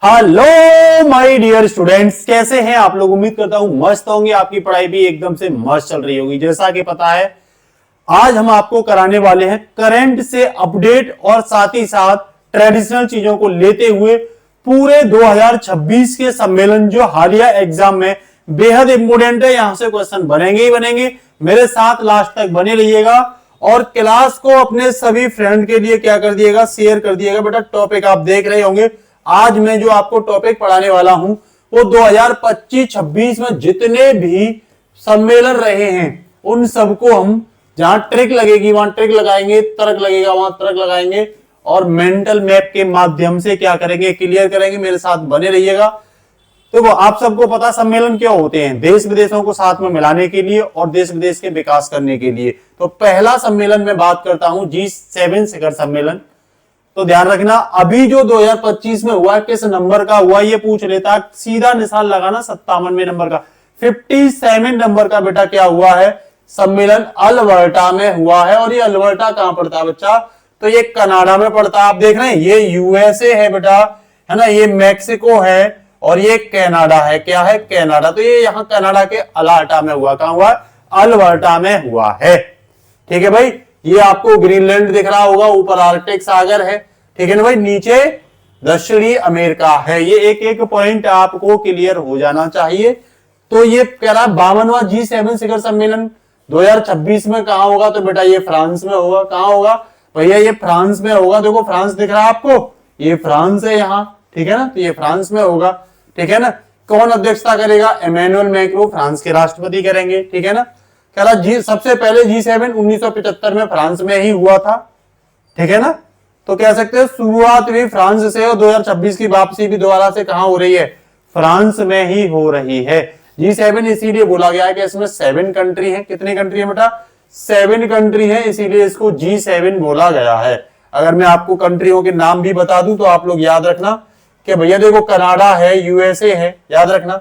Hello my dear students, कैसे हैं आप लोग। उम्मीद करता हूं मस्त होंगे, आपकी पढ़ाई भी एकदम से मस्त चल रही होगी। जैसा कि पता है आज हम आपको कराने वाले हैं करंट से अपडेट और साथ ही साथ ट्रेडिशनल चीजों को लेते हुए पूरे 2026 के सम्मेलन जो हालिया एग्जाम में बेहद इंपोर्टेंट है। यहां से क्वेश्चन बनेंगे ही बनेंगे। मेरे साथ लास्ट तक बने रहिएगा और क्लास को अपने सभी फ्रेंड के लिए क्या कर दिएगा, शेयर कर दिएगा। बेटा टॉपिक आप देख रहे होंगे, आज मैं जो आपको टॉपिक पढ़ाने वाला हूं वो 2025-26 में जितने भी सम्मेलन रहे हैं उन सबको हम जहां ट्रिक लगेगी वहां ट्रिक लगाएंगे, तर्क लगेगा वहां तर्क लगाएंगे और मेंटल मैप के माध्यम से क्या करेंगे, क्लियर करेंगे। मेरे साथ बने रहिएगा। तो आप सबको पता सम्मेलन क्या होते हैं, देश विदेशों को साथ में मिलाने के लिए और देश विदेश के विकास करने के लिए। तो पहला सम्मेलन में बात करता हूं G7 शिखर सम्मेलन। तो ध्यान रखना, अभी जो 2025 में हुआ किस नंबर का हुआ ये पूछ लेता, सीधा निशान लगाना 57वें नंबर का। 57 नंबर का बेटा क्या हुआ है, सम्मेलन अल्बर्टा में हुआ है। और ये अल्बर्टा कहां पड़ता है बच्चा, तो ये कनाडा में पड़ता है। आप देख रहे हैं ये यूएसए है बेटा, है ना, ये मैक्सिको है और ये कनाडा है। क्या है, कनाडा। तो ये यहां कनाडा के अलाटा में हुआ, कहां हुआ, अल्बर्टा में हुआ है। ठीक है भाई, ये आपको ग्रीनलैंड दिख रहा होगा, ऊपर आर्कटिक सागर है, ठीक है ना भाई, नीचे दक्षिणी अमेरिका है। ये एक एक पॉइंट आपको क्लियर हो जाना चाहिए। तो ये कह रहा 52वां G7 शिखर सम्मेलन 2026 में कहां होगा, तो बेटा ये फ्रांस में होगा। कहां होगा भैया, ये फ्रांस में होगा। देखो फ्रांस दिख रहा है आपको, ये फ्रांस है यहाँ, ठीक है ना, तो ये फ्रांस में होगा, ठीक है ना। कौन अध्यक्षता करेगा, इमैनुअल मैक्रों फ्रांस के राष्ट्रपति करेंगे, ठीक है ना। कह रहा सबसे पहले G7 1975 में फ्रांस में ही हुआ था, ठीक है ना। तो कह सकते हैं शुरुआत भी फ्रांस से और 2026 की वापसी भी दोबारा से कहां हो रही है, फ्रांस में ही हो रही है। G7 इसीलिए बोला गया है कि इसमें 7 कंट्री है। कितनी कंट्री है बेटा, 7 कंट्री है, इसीलिए इसको G7 बोला गया है। अगर मैं आपको कंट्रियों के नाम भी बता दूं तो आप लोग याद रखना कि भैया देखो कनाडा है, यूएसए है, याद रखना,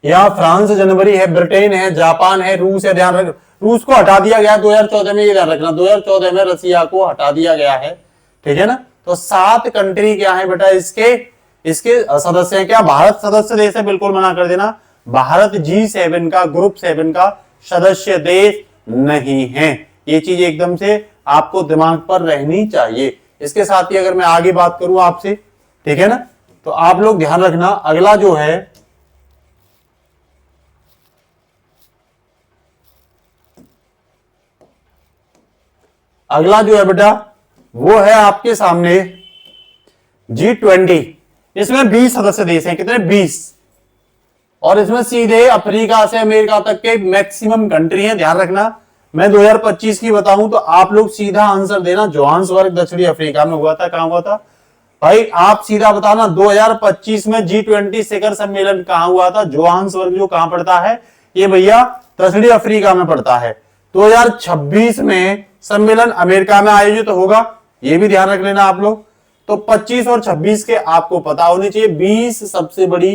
यहाँ फ्रांस जनवरी है, ब्रिटेन है, जापान है, रूस है। ध्यान रख, रूस को हटा दिया गया 2014 में, ये ध्यान रखना 2014 में रसिया को हटा दिया गया है, ठीक है ना। तो 7 कंट्री क्या है बेटा, इसके सदस्य हैं। क्या भारत सदस्य देश है, बिल्कुल मना कर देना, भारत G7 का ग्रुप 7 का सदस्य देश नहीं है। ये चीज एकदम से आपको दिमाग पर रहनी चाहिए। इसके साथ ही अगर मैं आगे बात करूं आपसे, ठीक है ना, तो आप लोग ध्यान रखना, अगला जो है अगला जो है बेटा वो है आपके सामने G20। इसमें 20 सदस्य देश हैं। कितने, 20। और इसमें सीधे अफ्रीका से अमेरिका तक के मैक्सिमम कंट्री हैं। ध्यान रखना, मैं 2025 की बताऊं तो आप लोग सीधा आंसर देना, जोहान्सबर्ग दक्षिणी अफ्रीका में हुआ था। कहां हुआ था भाई, आप सीधा बताना 2025 में G20 शिखर सम्मेलन कहां हुआ था। जोहान्सबर्ग जो कहां पड़ता है, ये भैया दक्षिणी अफ्रीका में पड़ता है। 2026 में सम्मेलन अमेरिका में आयोजित होगा, ये भी ध्यान रख लेना आप लोग। तो 25 और 26 के आपको पता होने चाहिए। 20 सबसे बड़ी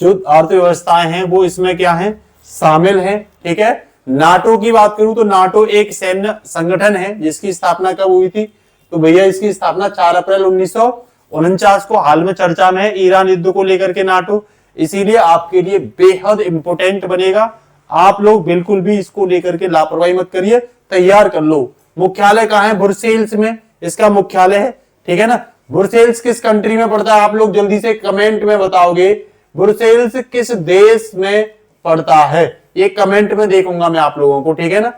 जो अर्थव्यवस्थाएं हैं वो इसमें क्या है, शामिल हैं, ठीक है। नाटो की बात करूं तो नाटो एक सैन्य संगठन है जिसकी स्थापना कब हुई थी, तो भैया इसकी स्थापना 4 अप्रैल 1949 को। हाल में चर्चा में है ईरान युद्ध को लेकर के नाटो, इसीलिए आपके लिए बेहद इंपोर्टेंट बनेगा। आप लोग बिल्कुल भी इसको लेकर के लापरवाही मत करिए, तैयार कर लो। मुख्यालय कहां है, ब्रुसेल्स में इसका मुख्यालय है, ठीक है ना। ब्रुसेल्स किस कंट्री में पड़ता है, आप लोग जल्दी से कमेंट में बताओगे ब्रुसेल्स किस देश में पड़ता है, ये कमेंट में देखूंगा मैं आप लोगों को, ठीक है ना।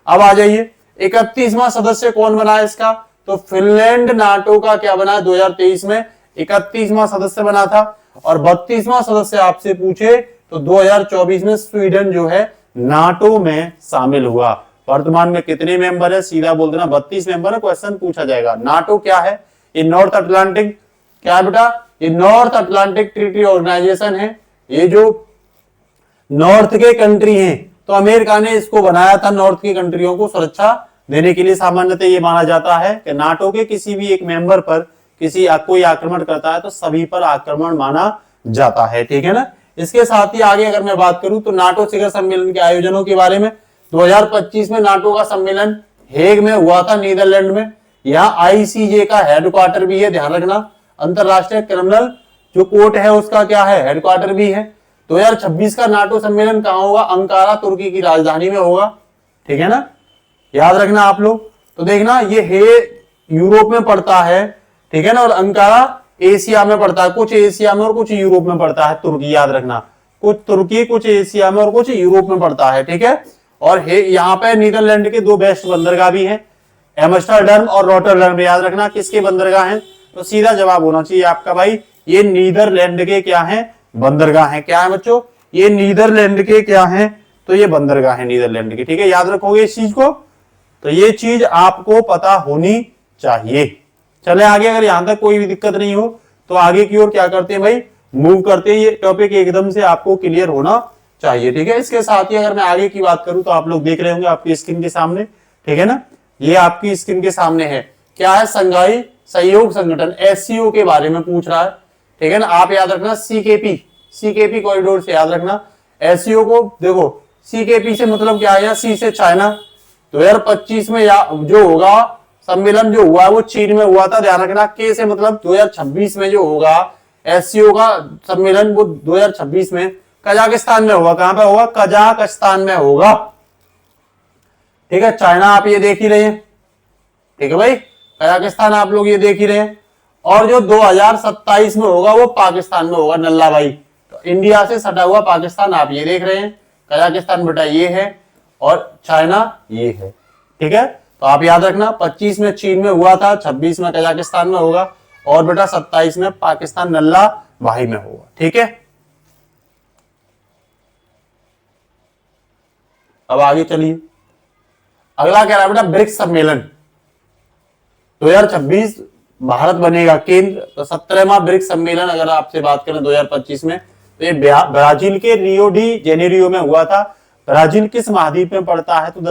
अब आ जाइए, 31वां सदस्य कौन बना है इसका, तो फिनलैंड नाटो का क्या बना है 2023 में, 31वां सदस्य बना था। और 32वां सदस्य आपसे पूछे तो 2024 में स्वीडन जो है नाटो में शामिल हुआ। वर्तमान में कितने मेंबर है, सीधा बोल देना 32 मेंबर है, क्वेश्चन पूछा जाएगा। नाटो क्या है, ये नॉर्थ अटलांटिक, क्या है बेटा, ये नॉर्थ अटलांटिक ट्रीटी ऑर्गेनाइजेशन है। ये जो नॉर्थ के कंट्री हैं, तो अमेरिका ने इसको बनाया था नॉर्थ की कंट्रियों को सुरक्षा देने के लिए। सामान्यतः ये माना जाता है कि नाटो के किसी भी एक मेंबर पर कोई आक्रमण करता है तो सभी पर आक्रमण माना जाता है, ठीक है ना। इसके साथ ही आगे अगर मैं बात करूं तो नाटो शिखर सम्मेलन के आयोजनों के बारे में, 2025 में नाटो का सम्मेलन हेग में हुआ था, नीदरलैंड में। यहाँ आईसीजे का हेडक्वार्टर भी है, ध्यान रखना, अंतरराष्ट्रीय क्रिमिनल जो कोर्ट है उसका क्या है, हेडक्वार्टर भी है। 2026 का नाटो सम्मेलन कहां होगा, अंकारा तुर्की की राजधानी में होगा, ठीक है ना, याद रखना आप लोग। तो देखना ये है यूरोप में पड़ता है, ठीक है ना, और अंकारा एशिया में पड़ता है, कुछ एशिया में और कुछ यूरोप में पड़ता है तुर्की, याद रखना, कुछ तुर्की कुछ एशिया में और कुछ यूरोप में पड़ता है, ठीक है। और यहाँ पे नीदरलैंड के दो बेस्ट बंदरगाह भी हैं, एम्स्टर्डम और रॉटरडैम, याद रखना किसके बंदरगाह हैं, तो सीधा जवाब होना चाहिए आपका भाई ये नीदरलैंड के क्या है, बंदरगाह हैं। क्या है बच्चों, ये नीदरलैंड के क्या हैं, तो ये बंदरगाह है नीदरलैंड के, ठीक है, याद रखोगे इस चीज को, तो ये चीज आपको पता होनी चाहिए। चले आगे, अगर यहां तक कोई भी दिक्कत नहीं हो तो आगे की ओर क्या करते हैं भाई, मूव करते हैं। ये टॉपिक एकदम से आपको क्लियर होना चाहिए, ठीक है। इसके साथ ही अगर मैं आगे की बात करूं तो आप लोग देख रहे होंगे आपकी स्क्रीन के सामने, ठीक है ना, ये आपकी स्क्रीन के सामने है, क्या है, संघाई सहयोग संगठन, एससीओ के बारे में पूछ रहा है, ठीक है ना। आप याद रखना सीकेपी कॉरिडोर से याद रखना, एससीओ को देखो, सीकेपी से मतलब क्या है, सी से चाइना। 2025 में जो होगा सम्मेलन जो हुआ वो चीन में हुआ था, ध्यान रखना। के से मतलब 2026 में जो होगा एससीओ का सम्मेलन वो 2026 में कजाकिस्तान में होगा। कहां पे होगा, कजाकिस्तान में होगा, ठीक है। चाइना आप ये देख ही रहे हैं, ठीक है भाई, कजाकिस्तान आप लोग ये देख ही रहे हैं। और जो 2027 में होगा वो पाकिस्तान में होगा, नल्ला भाई। तो इंडिया से सटा हुआ पाकिस्तान आप ये देख रहे हैं, कजाकिस्तान बेटा ये है और चाइना ये है, ठीक है। तो आप याद रखना 25 में चीन में हुआ था, 26 में कजाकिस्तान में होगा और बेटा 27 में पाकिस्तान नल्ला भाई में होगा, ठीक है। अब आगे चलिए, अगला कह रहा है बेटा ब्रिक्स सम्मेलन 2026 भारत बनेगा केंद्र। तो 17वां ब्रिक्स सम्मेलन अगर आपसे बात करें 2025 में, तो ये ब्राजील के रियो डी जेनेरियो में हुआ था। ब्राजील किस महाद्वीप में पड़ता है, तो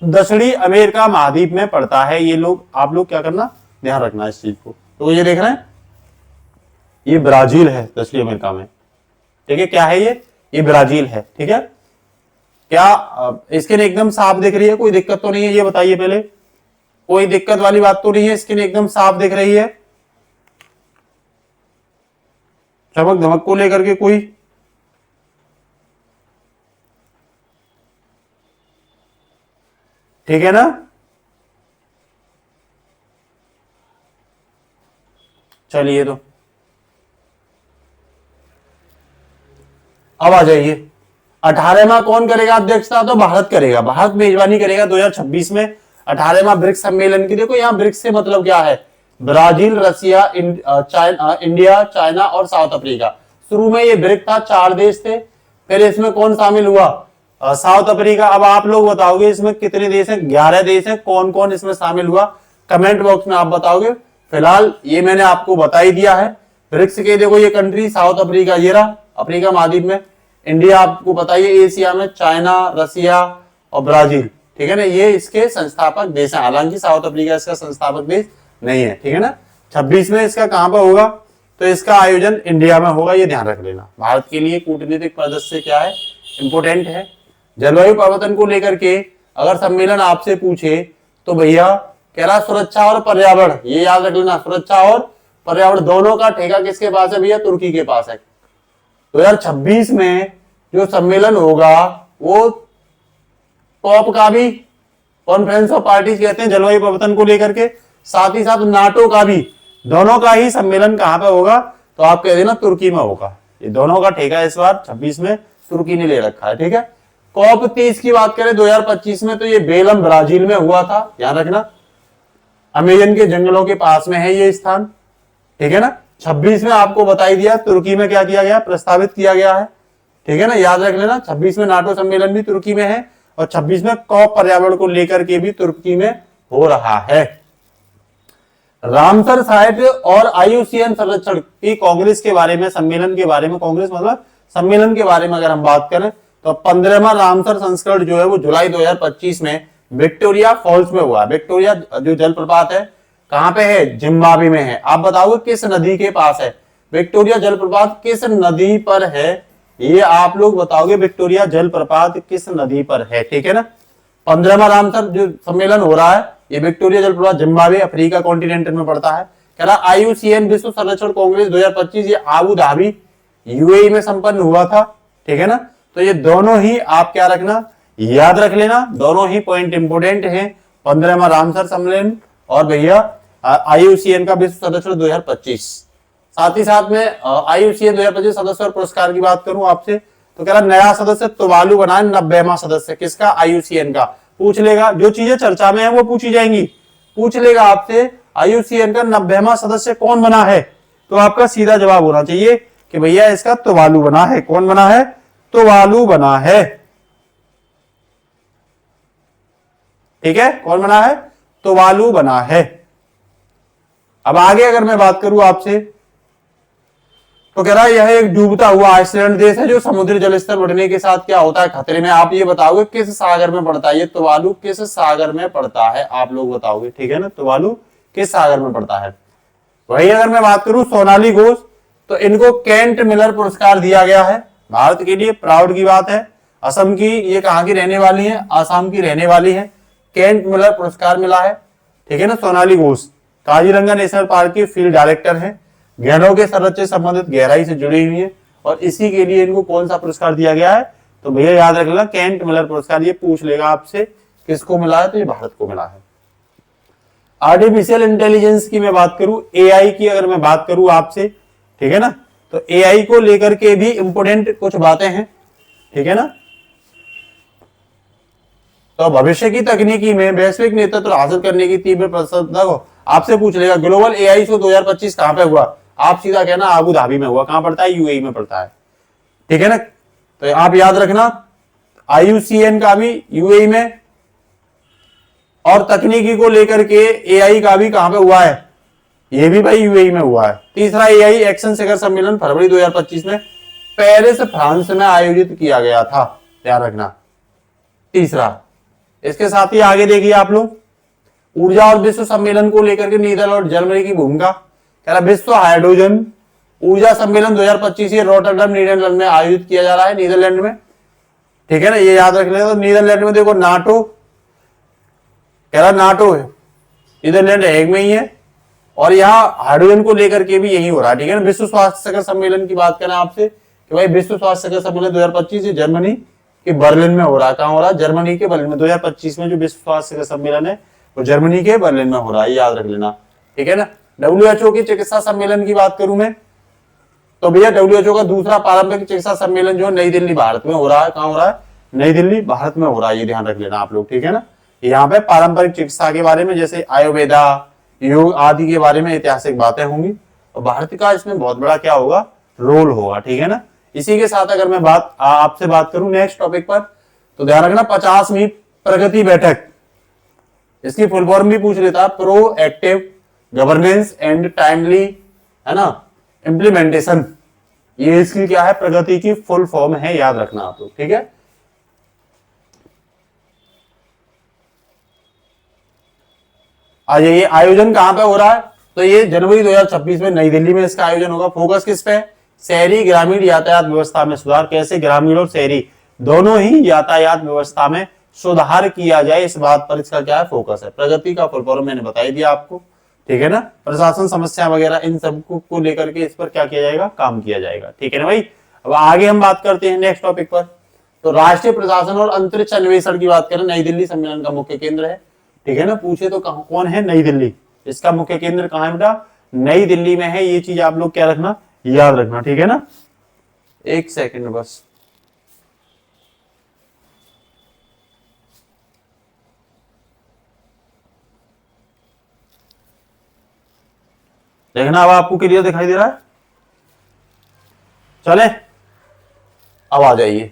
दक्षिणी अमेरिका महाद्वीप में पड़ता है। ये लोग आप लोग क्या करना, ध्यान रखना इस चीज को। तो ये देख रहे हैं ये ब्राजील है दक्षिणी अमेरिका में, ठीक है। क्या है ये ब्राजील है, ठीक है। क्या स्किन एकदम साफ दिख रही है, कोई दिक्कत तो नहीं है, ये बताइए पहले, कोई दिक्कत वाली बात तो नहीं है, स्किन एकदम साफ दिख रही है, चमक धमक को लेकर के कोई, ठीक है ना। चलिए, तो अब आ जाइए, 18वां कौन करेगा अध्यक्षता, तो भारत करेगा, भारत मेजबानी करेगा 2026 में 18वां ब्रिक्स सम्मेलन की। देखो यहाँ ब्रिक्स से मतलब क्या है, ब्राजील, रसिया, इंडिया, चाइना और साउथ अफ्रीका। शुरू में ये ब्रिक था, 4 देश थे, फिर इसमें कौन शामिल हुआ, साउथ अफ्रीका। अब आप लोग बताओगे इसमें कितने देश हैं, 11 देश हैं, कौन कौन इसमें शामिल हुआ, कमेंट बॉक्स में आप बताओगे। फिलहाल ये मैंने आपको बता ही दिया है ब्रिक्स के। देखो ये कंट्री साउथ अफ्रीका, ये रहा अफ्रीका महाद्वीप में, इंडिया आपको बताइए एशिया में, चाइना, रसिया और ब्राजील, ठीक है ना, ये इसके संस्थापक देश हैं। हालांकि साउथ अफ्रीका इसका संस्थापक देश नहीं है, ठीक है ना। 26 में इसका कहां पर होगा, तो इसका आयोजन इंडिया में होगा, ये ध्यान रख लेना। भारत के लिए कूटनीतिक परिदृश्य क्या है, इंपोर्टेंट है। जलवायु परिवर्तन को लेकर के अगर सम्मेलन आपसे पूछे तो भैया कह रहा सुरक्षा और पर्यावरण, ये याद रख लेना, सुरक्षा और पर्यावरण दोनों का ठेका किसके पास है भैया, तुर्की के पास है। 2026 में जो सम्मेलन होगा वो कॉप का भी, कॉन्फ्रेंस ऑफ पार्टीज कहते हैं जलवायु परिवर्तन को लेकर के, साथ ही साथ नाटो का भी, दोनों का ही सम्मेलन कहां पे होगा, तो आप कह देना तुर्की में होगा। ये दोनों का ठेका इस बार 26 में तुर्की ने ले रखा है, ठीक है। कॉप 30 की बात करें 2025 में, तो ये बेलम ब्राजील में हुआ था, ध्यान रखना, अमेजन के जंगलों के पास में है ये स्थान, ठीक है ना। 26 में आपको बताई दिया तुर्की में क्या किया गया, प्रस्तावित किया गया है, ठीक है ना, याद रख लेना। 26 में नाटो सम्मेलन भी तुर्की में है और 26 में कॉप पर्यावरण को लेकर के भी तुर्की में हो रहा है। रामसर साइट और IUCN संरक्षण की कांग्रेस के बारे में, सम्मेलन के बारे में, कांग्रेस मतलब सम्मेलन के बारे में अगर हम बात करें तो 15वां रामसर संस्करण जो है वो जुलाई 2025 में विक्टोरिया फॉल्स में हुआ। विक्टोरिया जो जलप्रपात है कहां पे है, जिम्बाब्वे में है। आप बताओगे किस नदी के पास है विक्टोरिया जलप्रपात, किस नदी पर है, ये आप लोग बताओगे विक्टोरिया जलप्रपात किस नदी पर है, ठीक है ना। 15वां रामसर जो सम्मेलन हो रहा है ये विक्टोरिया जलप्रपात जिम्बाब्वे अफ्रीका कॉन्टिनेंट में पड़ता है, कह रहा IUCN विश्व संरक्षण कांग्रेस 2025 ये आबू धाबी UAE में संपन्न हुआ था, ठीक है ना। तो ये दोनों ही आप क्या रखना, याद रख लेना, दोनों ही पॉइंट इंपोर्टेंट हैं। 15वां रामसर सम्मेलन और भैया IUCN का विश्व संरक्षण 2025। साथ ही साथ में IUCN 2025 सदस्य और पुरस्कार की बात करूं आपसे, तो कह रहा नया सदस्य तुवालू बना है 90वां सदस्य किसका, IUCN का। पूछ लेगा, जो चीजें चर्चा में है वो पूछी जाएंगी। पूछ लेगा आपसे IUCN का 90वां सदस्य कौन बना है, तो आपका सीधा जवाब होना चाहिए कि भैया इसका तुवालू बना है। कौन बना है, तुवालू बना है, ठीक है। कौन बना है, तुवालू बना है। अब आगे अगर मैं बात करूं आपसे, तो कह रहा है यह एक डूबता हुआ आइसलैंड देश है जो समुद्री जलस्तर बढ़ने के साथ क्या होता है, खतरे में। आप ये बताओगे किस सागर में पड़ता है, ये तुवालू किस सागर में पड़ता है, आप लोग बताओगे, ठीक है ना। तुवालू किस सागर में पड़ता है। वही अगर मैं बात करूं सोनाली घोष, तो इनको केंट मिलर पुरस्कार दिया गया है, भारत के लिए प्राउड की बात है। असम की, ये कहां की रहने वाली है, आसाम की रहने वाली है। केंट मिलर पुरस्कार मिला है, ठीक है ना। सोनाली घोष काजीरंगा नेशनल पार्क की फील्ड डायरेक्टर है, गहनों के संरक्षण से संबंधित गहराई से जुड़ी हुई है, और इसी के लिए इनको कौन सा पुरस्कार दिया गया है, तो भैया याद रख लेना केंट मिलर पुरस्कार। ये पूछ लेगा आपसे किसको मिला है, तो ये भारत को मिला है। आर्टिफिशियल इंटेलिजेंस की मैं बात करूं, AI की अगर मैं बात करूं आपसे, ठीक है ना, तो AI को लेकर के भी इंपोर्टेंट कुछ बातें हैं, ठीक है ना। तो भविष्य की तकनीकी में वैश्विक नेतृत्व हासिल करने की तीव्र प्रसन्नता को आपसे पूछ लेगा ग्लोबल AI शो 2025 कहां पे हुआ, आप सीधा कहना आबू धाबी में हुआ। कहां पड़ता है, UAE में पड़ता है, ठीक है ना। तो आप याद रखना IUCN का भी UAE में, और तकनीकी को लेकर के AI का भी कहां पे हुआ है, ये भी भाई UAE में हुआ है। तीसरा AI एक्शन शिखर सम्मेलन फरवरी 2025 में पेरिस फ्रांस में आयोजित किया गया था, ध्यान रखना तीसरा। इसके साथ ही आगे देखिए आप लोग, ऊर्जा और विश्व सम्मेलन को लेकर के नीदरलैंड और जर्मनी की भूमिका। कह रहा विश्व हाइड्रोजन ऊर्जा सम्मेलन 2025 ये रॉटरडम नीदरलैंड में आयोजित किया जा रहा है, नीदरलैंड में, ठीक है ना। ये याद रख लेना। तो नीदरलैंड में देखो नाटो, कह रहा नाटो है, नीदरलैंड हेग में ही है, और यहाँ हाइड्रोजन को लेकर के भी यही हो रहा है, ठीक है ना। विश्व स्वास्थ्य शिखर सम्मेलन की बात करें आपसे कि भाई विश्व स्वास्थ्य शिखर सम्मेलन 2025 जर्मनी के बर्लिन में हो रहा है। कहां हो रहा है, जर्मनी के बर्लिन में। 2025 में जो विश्व स्वास्थ्य शिखर सम्मेलन है वो जर्मनी के बर्लिन में हो रहा है, याद रख लेना, ठीक है ना। WHO की चिकित्सा सम्मेलन की बात करूं मैं, तो भैया WHO का दूसरा पारंपरिक चिकित्सा सम्मेलन जो नई दिल्ली भारत में हो रहा है। कहां हो रहा है, नई दिल्ली भारत में हो रहा है, ये ध्यान रख लेना आप लोग, ठीक है ना। यहाँ पे पारंपरिक चिकित्सा के बारे में, जैसे आयुर्वेदा, योग आदि के बारे में ऐतिहासिक बातें होंगी, और भारत का इसमें बहुत बड़ा क्या होगा, रोल होगा, ठीक है ना। इसी के साथ अगर मैं आपसे बात करूं नेक्स्ट टॉपिक पर, तो ध्यान रखना 50वीं प्रगति बैठक, इसकी फुल फॉर्म भी पूछ लेता, pro active governance and timely, है ना, इम्प्लीमेंटेशन। ये इसकी क्या है, प्रगति की फुल फॉर्म है, याद रखना आप लोग, ठीक है। आज ये आयोजन कहां पे हो रहा है, तो ये जनवरी 2026 में नई दिल्ली में इसका आयोजन होगा। फोकस किस पे, शहरी ग्रामीण यातायात व्यवस्था में सुधार, कैसे ग्रामीण और शहरी दोनों ही यातायात व्यवस्था में सुधार किया जाए, इस बात पर इसका क्या है, फोकस है। प्रगति का फुल फॉर्म मैंने बता ही दिया आपको, ठीक है ना। प्रशासन समस्या वगैरह इन सब को लेकर के इस पर क्या किया जाएगा, काम किया जाएगा, ठीक है ना भाई। अब आगे हम बात करते हैं नेक्स्ट टॉपिक पर, तो राष्ट्रीय प्रशासन और अंतरिक्ष अन्वेषण की बात करें, नई दिल्ली सम्मेलन का मुख्य केंद्र है, ठीक है ना। पूछे तो कौन है, नई दिल्ली, इसका मुख्य केंद्र कहां है बेटा, नई दिल्ली में है। ये चीज आप लोग क्या रखना, याद रखना, ठीक है ना। एक सेकंड बस, देखना अब आपको क्लियर दिखाई दे रहा है। चले अब आ जाइए।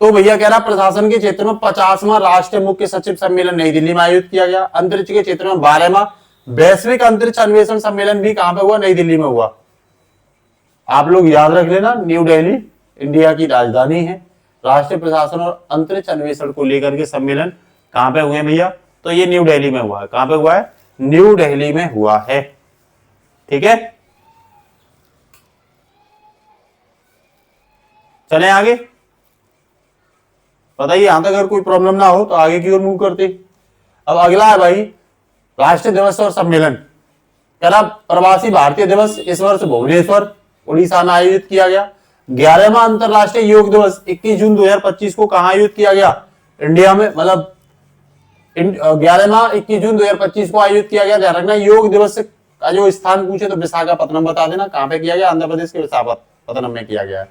तो भैया कह रहा प्रशासन के क्षेत्र में 50वां राष्ट्रीय मुख्य सचिव सम्मेलन नई दिल्ली में आयोजित किया गया। अंतरिक्ष के क्षेत्र में 12वां वैश्विक अंतरिक्ष अन्वेषण सम्मेलन भी कहां पे हुआ, नई दिल्ली में हुआ। आप लोग याद रख लेना, न्यू दिल्ली इंडिया की राजधानी है। राष्ट्रीय प्रशासन और अंतरिक्ष अन्वेषण को लेकर के सम्मेलन कहां पे हुए हैं भैया, तो ये न्यू दिल्ली में हुआ है। कहां पे हुआ है, न्यू दिल्ली में हुआ है, ठीक है। चलें आगे, बताइए यहां तक अगर कोई प्रॉब्लम ना हो तो आगे की ओर मूव करते। अब अगला है भाई राष्ट्रीय दिवस और सम्मेलन, कह रहा प्रवासी भारतीय दिवस इस वर्ष भुवनेश्वर उड़ीसा में आयोजित किया गया। 11वां अंतरराष्ट्रीय योग दिवस 21 जून 2025 को कहां आयोजित किया गया? इंडिया में, मतलब 11वां 21 जून 2025 को आयोजित किया गया। ध्यान रखना, योग दिवस का जो स्थान पूछे तो विशाखापत्तनम बता देना। कहां पे किया गया? आंध्र प्रदेश के विशाखापत्तनम में किया गया है।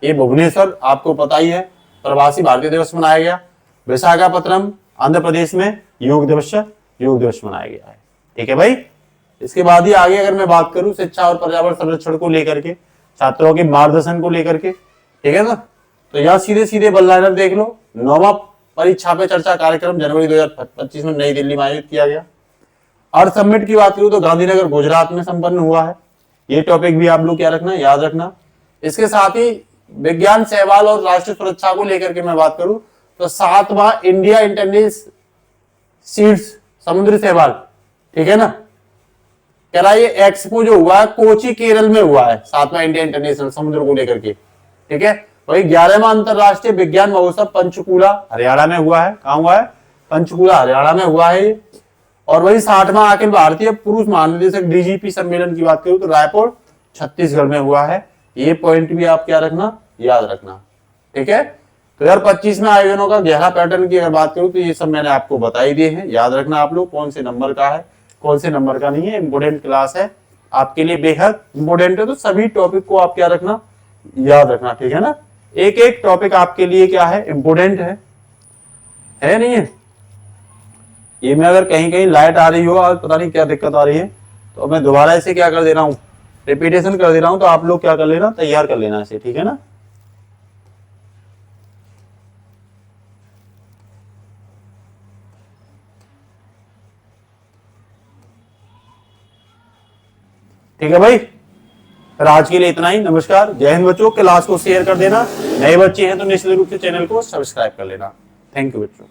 ये भुवनेश्वर आपको पता ही है, प्रवासी भारतीय दिवस मनाया गया। विशाखापत्तनम आंध्र प्रदेश में योग दिवस मनाया गया है। ठीक है भाई। इसके बाद ही आगे अगर मैं बात करूं शिक्षा और पर्यावरण संरक्षण को लेकर के, छात्रों के मार्गदर्शन को लेकर के, ठीक है ना, तो यहाँ सीधे सीधे बल्लाइनर देख लो। 9वां परीक्षा पे चर्चा कार्यक्रम जनवरी 2025 में नई दिल्ली में आयोजित किया गया। अर्थ समिट की बात करूं तो गांधीनगर गुजरात में संपन्न हुआ है। ये टॉपिक भी आप लोग क्या रखना, याद रखना। इसके साथ ही विज्ञान सहवाल और राष्ट्रीय सुरक्षा को लेकर के मैं बात करूं तो 7वां इंडिया इंटरनेशनल सीड्स समुद्री सहवाल, ठीक है ना, कह रहा ये एक्सपो जो हुआ है कोची केरल में हुआ है। 7वां इंडिया इंटरनेशनल समुद्र को लेकर के, ठीक है। वही 11वां अंतरराष्ट्रीय विज्ञान महोत्सव पंचकूला हरियाणा में हुआ है। कहां हुआ है? पंचकूला हरियाणा में हुआ है। और वही 60वां अखिल भारतीय पुरुष महानिदेशक डीजीपी सम्मेलन की बात करूं तो रायपुर छत्तीसगढ़ में हुआ है। ये पॉइंट भी आप क्या रखना, याद रखना, ठीक है। 2025 में आयोजनों का गहरा पैटर्न की अगर बात करूं तो ये सब मैंने आपको बता ही दिए हैं। याद रखना आप लोग कौन से नंबर का है, कौन से नंबर का नहीं है। इंपोर्टेंट क्लास है आपके लिए, बेहद इंपोर्टेंट है। तो सभी टॉपिक को आप क्या रखना, याद रखना, ठीक है ना। एक एक टॉपिक आपके लिए क्या है, इंपोर्टेंट है नहीं है। ये मैं अगर कहीं कहीं लाइट आ रही हो और पता नहीं क्या दिक्कत आ रही है तो मैं दोबारा इसे क्या कर दे रहा हूं, रिपीटेशन कर दे रहा हूं। तो आप लोग क्या कर लेना, तैयार कर लेना इसे, ठीक है ना। ठीक है भाई, फिर आज के लिए इतना ही। नमस्कार, जय हिंद बच्चों। क्लास को शेयर कर देना। नए बच्चे हैं तो निश्चित रूप से चैनल को सब्सक्राइब कर लेना। थैंक यू बच्चों।